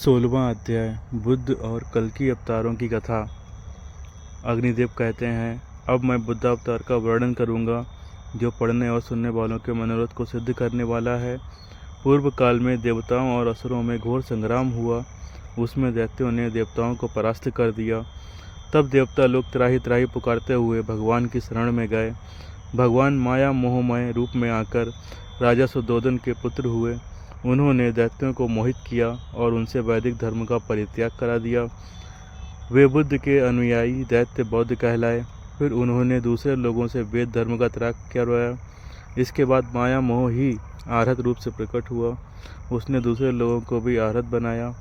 16वां अध्याय बुद्ध और कल्कि अवतारों की कथा। अग्निदेव कहते हैं, अब मैं बुद्ध अवतार का वर्णन करूंगा जो पढ़ने और सुनने वालों के मनोरथ को सिद्ध करने वाला है। पूर्व काल में देवताओं और असुरों में घोर संग्राम हुआ। उसमें दैत्यों ने देवताओं को परास्त कर दिया। तब देवता लोग त्राही त्राही पुकारते हुए भगवान की शरण में गए। भगवान माया मोहमय रूप में आकर राजा सुद्धोधन के पुत्र हुए। उन्होंने दैत्यों को मोहित किया और उनसे वैदिक धर्म का परित्याग करा दिया। वे बुद्ध के अनुयायी दैत्य बौद्ध कहलाए। फिर उन्होंने दूसरे लोगों से वेद धर्म का त्याग करवाया। इसके बाद माया मोह ही आरहत रूप से प्रकट हुआ। उसने दूसरे लोगों को भी आरहत बनाया।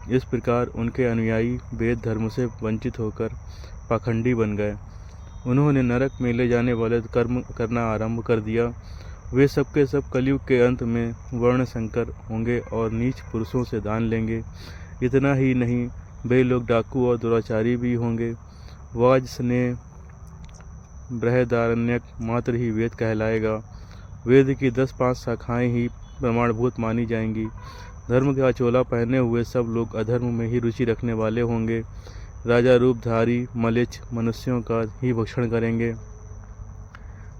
इस प्रकार उनके अनुयायी वेद धर्म से वंचित होकर पाखंडी बन गए। उन्होंने नरक में ले जाने वाले कर्म करना आरंभ कर दिया। वे सबके सब कलयुग के अंत में वर्ण संकर होंगे और नीच पुरुषों से दान लेंगे। इतना ही नहीं, वे लोग डाकू और दुराचारी भी होंगे। वाज स्नेह बृहदारण्यक मात्र ही वेद कहलाएगा। वेद की 10-5 शाखाएं ही प्रमाणभूत मानी जाएंगी। धर्म का चोला पहने हुए सब लोग अधर्म में ही रुचि रखने वाले होंगे। राजा रूपधारी मलेच्छ मनुष्यों का ही भक्षण करेंगे।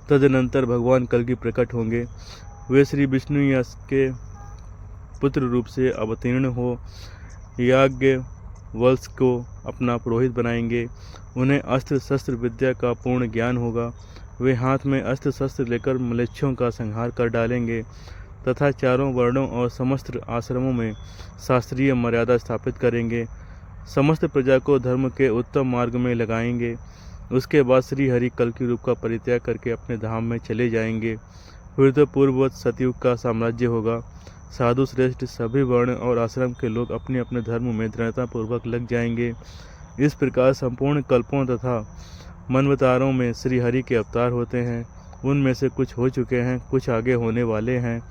तदनंतर भगवान कल्कि प्रकट होंगे। वे श्री विष्णु यश के पुत्र रूप से अवतीर्ण हो याज्ञ वल्स को अपना पुरोहित बनाएंगे। उन्हें अस्त्र शस्त्र विद्या का पूर्ण ज्ञान होगा। वे हाथ में अस्त्र शस्त्र लेकर मलेच्छों का संहार कर डालेंगे तथा चारों वर्णों और समस्त आश्रमों में शास्त्रीय मर्यादा स्थापित करेंगे। समस्त प्रजा को धर्म के उत्तम मार्ग में लगाएंगे। उसके बाद श्री हरि कल्कि रूप का परित्याग करके अपने धाम में चले जाएंगे। फिर तो पूर्ववत सतयुग का साम्राज्य होगा। साधु श्रेष्ठ सभी वर्ण और आश्रम के लोग अपने अपने धर्म में दृढ़तापूर्वक लग जाएंगे। इस प्रकार संपूर्ण कल्पों तथा मनवतारों में श्री हरि के अवतार होते हैं। उनमें से कुछ हो चुके हैं, कुछ आगे होने वाले हैं।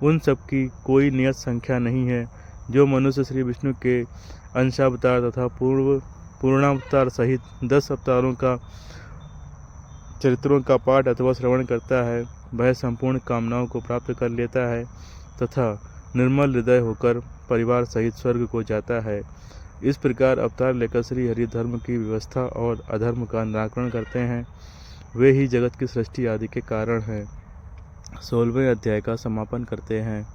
उन सब की कोई नियत संख्या नहीं है। जो मनुष्य श्री विष्णु के अंशावतार तथा पूर्णावतार सहित 10 अवतारों का चरित्रों का पाठ अथवा श्रवण करता है, वह संपूर्ण कामनाओं को प्राप्त कर लेता है तथा निर्मल हृदय होकर परिवार सहित स्वर्ग को जाता है। इस प्रकार अवतार लेकर श्री हरि धर्म की व्यवस्था और अधर्म का निराकरण करते हैं। वे ही जगत की सृष्टि आदि के कारण हैं। 16वें अध्याय का समापन करते हैं।